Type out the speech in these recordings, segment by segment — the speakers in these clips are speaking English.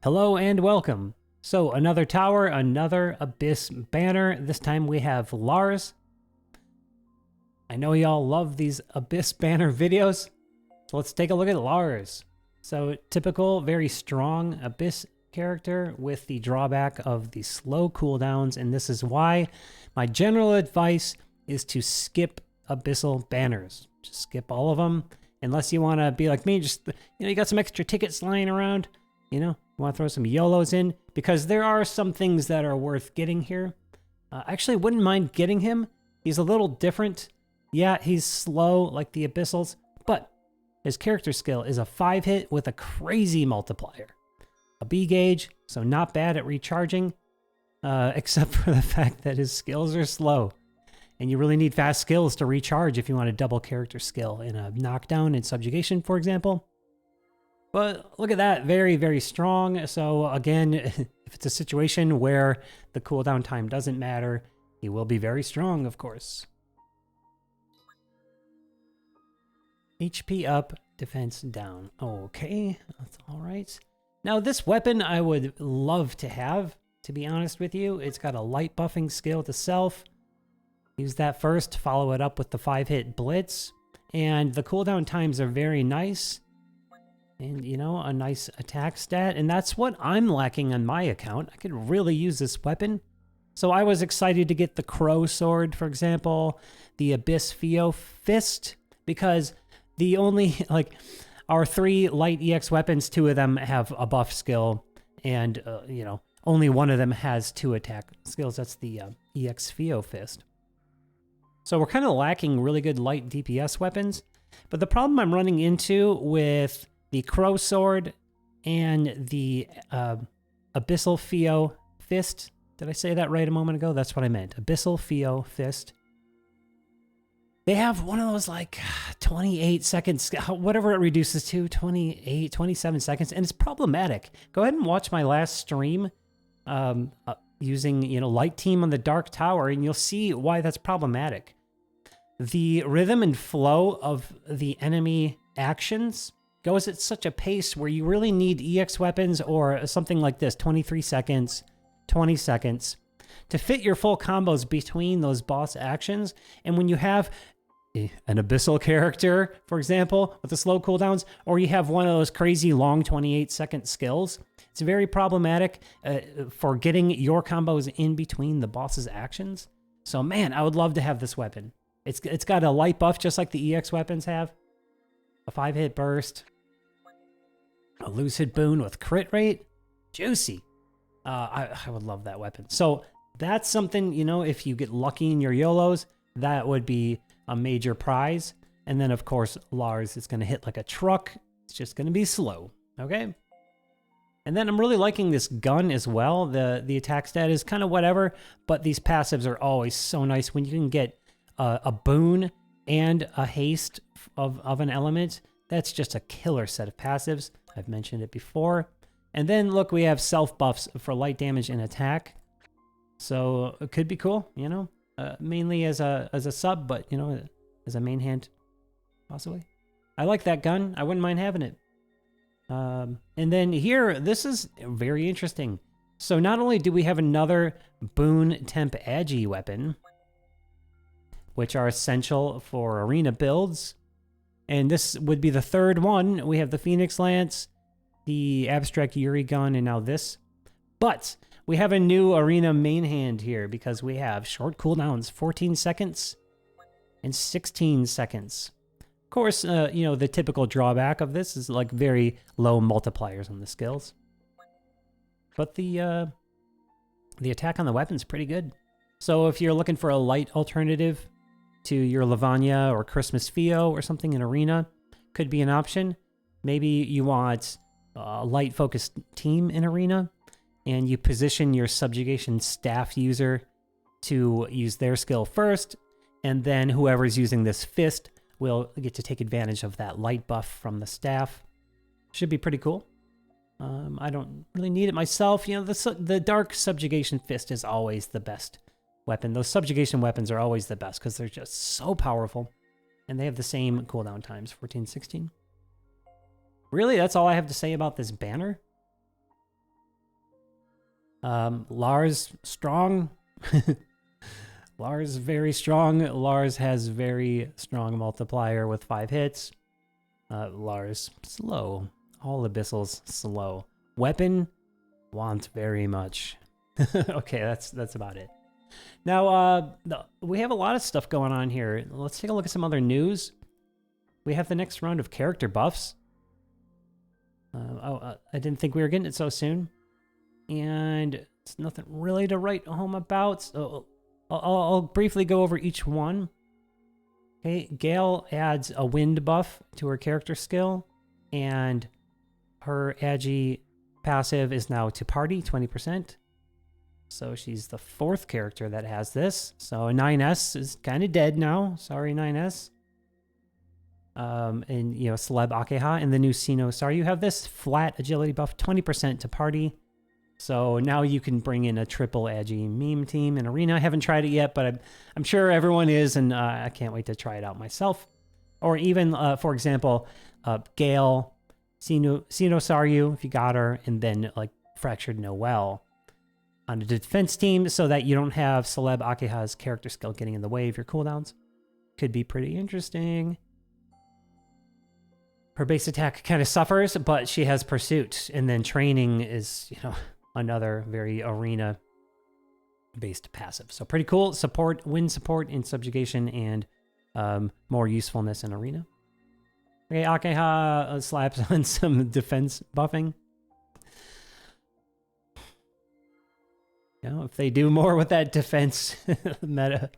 Hello and welcome. So another tower, another Abyss banner. This time we have Lars. I know y'all love these Abyss banner videos, so let's take a look at Lars. So typical, very strong Abyss character with the drawback of the slow cooldowns, and this is why my general advice is to skip Abyssal banners. Just skip all of them, unless you want to be like me, just, you got some extra tickets lying around, you want to throw some YOLOs in, because there are some things that are worth getting here. Actually, wouldn't mind getting him. He's a little different. Yeah, he's slow like the Abyssals, but his character skill is a 5-hit with a crazy multiplier. A B gauge, so not bad at recharging, except for the fact that his skills are slow. And you really need fast skills to recharge if you want a double character skill in a knockdown and subjugation, for example. But look at that, very, very strong. So again, if it's a situation where the cooldown time doesn't matter, he will be very strong, of course. HP up, defense down. Okay, that's all right. Now this weapon I would love to have, to be honest with you. It's got a light buffing skill to self. Use that first, follow it up with the 5-hit blitz. And the cooldown times are very nice. And, a nice attack stat. And that's what I'm lacking on my account. I could really use this weapon. So I was excited to get the Crow Sword, for example. The Abyss Fist. Because the only, our 3 light EX weapons, 2 of them have a buff skill. And, only one of them has 2 attack skills. That's the EX Fist. So we're kind of lacking really good light DPS weapons. But the problem I'm running into with the Crow Sword and the Abyssal Fist. Did I say that right a moment ago? That's what I meant. Abyssal Fist. They have one of those 28 seconds, whatever it reduces to, 28, 27 seconds, and it's problematic. Go ahead and watch my last stream using, Light Team on the Dark Tower, and you'll see why that's problematic. The rhythm and flow of the enemy actions goes at such a pace where you really need EX weapons or something like this, 23 seconds, 20 seconds, to fit your full combos between those boss actions. And when you have an Abyssal character, for example, with the slow cooldowns, or you have one of those crazy long 28-second skills, it's very problematic for getting your combos in between the boss's actions. So man, I would love to have this weapon. It's got a light buff just like the EX weapons have. A 5-hit burst. A lucid boon with crit rate. Juicy. I would love that weapon. So that's something, if you get lucky in your YOLOs, that would be a major prize. And then, of course, Lars is going to hit like a truck. It's just going to be slow. Okay? And then I'm really liking this gun as well. The attack stat is kind of whatever, but these passives are always so nice when you can get a boon and a haste of an element. That's just a killer set of passives. I've mentioned it before. And then look, we have self buffs for light damage and attack. So it could be cool, mainly as a sub, but as a main hand, possibly. I like that gun. I wouldn't mind having it. And then here, this is very interesting. So not only do we have another boon temp agi weapon, which are essential for arena builds, and this would be the third one. We have the Phoenix Lance, the Abstract Yuri gun, and now this. But we have a new arena main hand here because we have short cooldowns, 14 seconds and 16 seconds. Of course, the typical drawback of this is very low multipliers on the skills. But the attack on the weapon's pretty good. So if you're looking for a light alternative to your Lavanya or Christmas Fio or something in arena, could be an option. Maybe you want a light focused team in arena, and you position your subjugation staff user to use their skill first, and then whoever's using this fist will get to take advantage of that light buff from the staff. Should be pretty cool. I don't really need it myself. The dark subjugation fist is always the best weapon. Those subjugation weapons are always the best because they're just so powerful, and they have the same cooldown times, 14, 16. Really, that's all I have to say about this banner. Lars, strong. Lars, very strong. Lars has very strong multiplier with 5 hits. Lars, slow. All Abyssals, slow. Weapon, want very much. Okay, that's about it. Now, we have a lot of stuff going on here. Let's take a look at some other news. We have the next round of character buffs. I didn't think we were getting it so soon. And it's nothing really to write home about. So I'll briefly go over each one. Okay, Gale adds a wind buff to her character skill. And her Agi passive is now to party, 20%. So she's the 4th character that has this. So 9S is kind of dead now. Sorry, 9S. And, you know, Celeb Akeha and the new Sino Sar, you have this flat agility buff, 20% to party. So now you can bring in a triple Agi meme team in Arena. I haven't tried it yet, but I'm sure everyone is, and I can't wait to try it out myself. Or even, for example, Gale, Sino Saryu, if you got her, and then like Fractured Noel on a defense team so that you don't have Celeb Akeha's character skill getting in the way of your cooldowns. Could be pretty interesting. Her base attack kind of suffers, but she has Pursuit, and then Training is, you know, another very arena-based passive. So pretty cool. Support, wind support in Subjugation, and more usefulness in Arena. Okay, Akeha slaps on some defense buffing. You know, if they do more with that defense meta,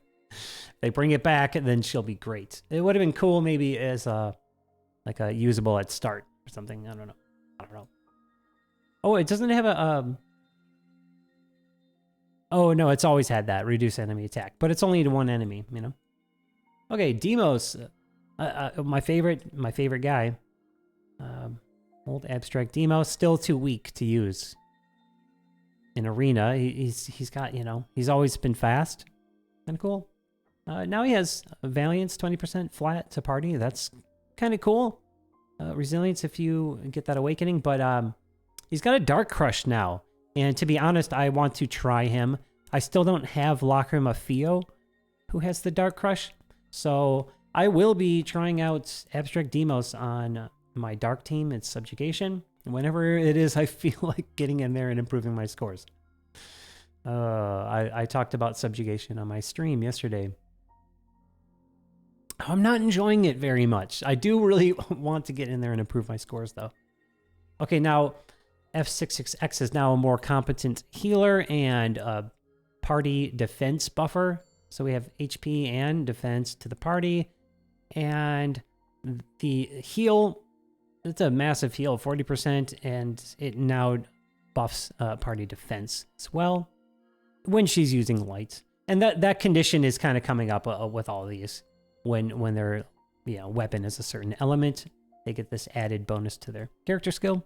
they bring it back, then she'll be great. It would have been cool maybe as like a usable at start or something. I don't know. Oh, it doesn't have a oh no, it's always had that reduce enemy attack, but it's only to one enemy, you know. Okay, Demos, my favorite guy. Old abstract Demos, still too weak to use in Arena. He's got, you know, he's always been fast. Kind of cool. Now he has Valiance 20% flat to party. That's kind of cool. Resilience if you get that awakening, but he's got a Dark Crush now. And to be honest, I want to try him. I still don't have Lacrima Fio, who has the Dark Crush. So I will be trying out Abstract Demos on my Dark team in Subjugation. And whenever it is, I feel like getting in there and improving my scores. I talked about Subjugation on my stream yesterday. I'm not enjoying it very much. I do really want to get in there and improve my scores, though. Okay, now F66X is now a more competent healer and a party defense buffer. So we have HP and defense to the party. And the heal, it's a massive heal, 40%, and it now buffs party defense as well when she's using light. And that condition is kind of coming up with all of these. When their weapon is a certain element, they get this added bonus to their character skill.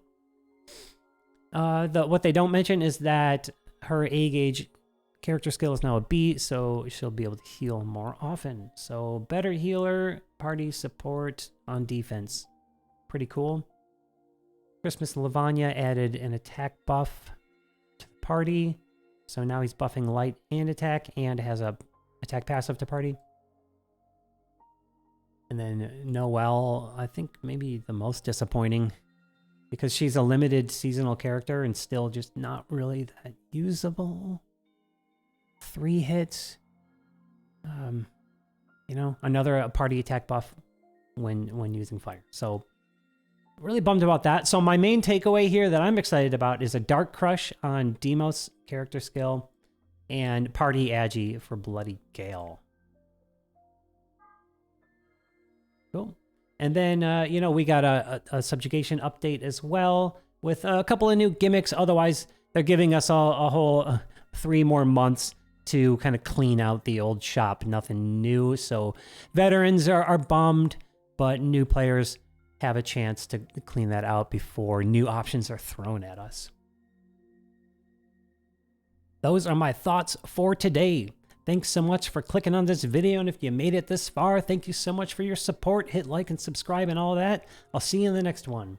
What they don't mention is that her A gauge character skill is now a B, so she'll be able to heal more often. So better healer, party support on defense. Pretty cool. Christmas Lavanya added an attack buff to the party. So now he's buffing light and attack and has a attack passive to party. And then Noelle, I think maybe the most disappointing because she's a limited seasonal character and still just not really that usable. 3 hits. You know, another party attack buff when using fire. So really bummed about that. So my main takeaway here that I'm excited about is a Dark Crush on Demos character skill and party Agi for Bloody Gale. Cool. And then, you know, we got a Subjugation update as well with a couple of new gimmicks. Otherwise, they're giving us a whole 3 more months to kind of clean out the old shop. Nothing new. So veterans are bummed, but new players have a chance to clean that out before new options are thrown at us. Those are my thoughts for today. Thanks so much for clicking on this video, and if you made it this far, thank you so much for your support. Hit like and subscribe and all that. I'll see you in the next one.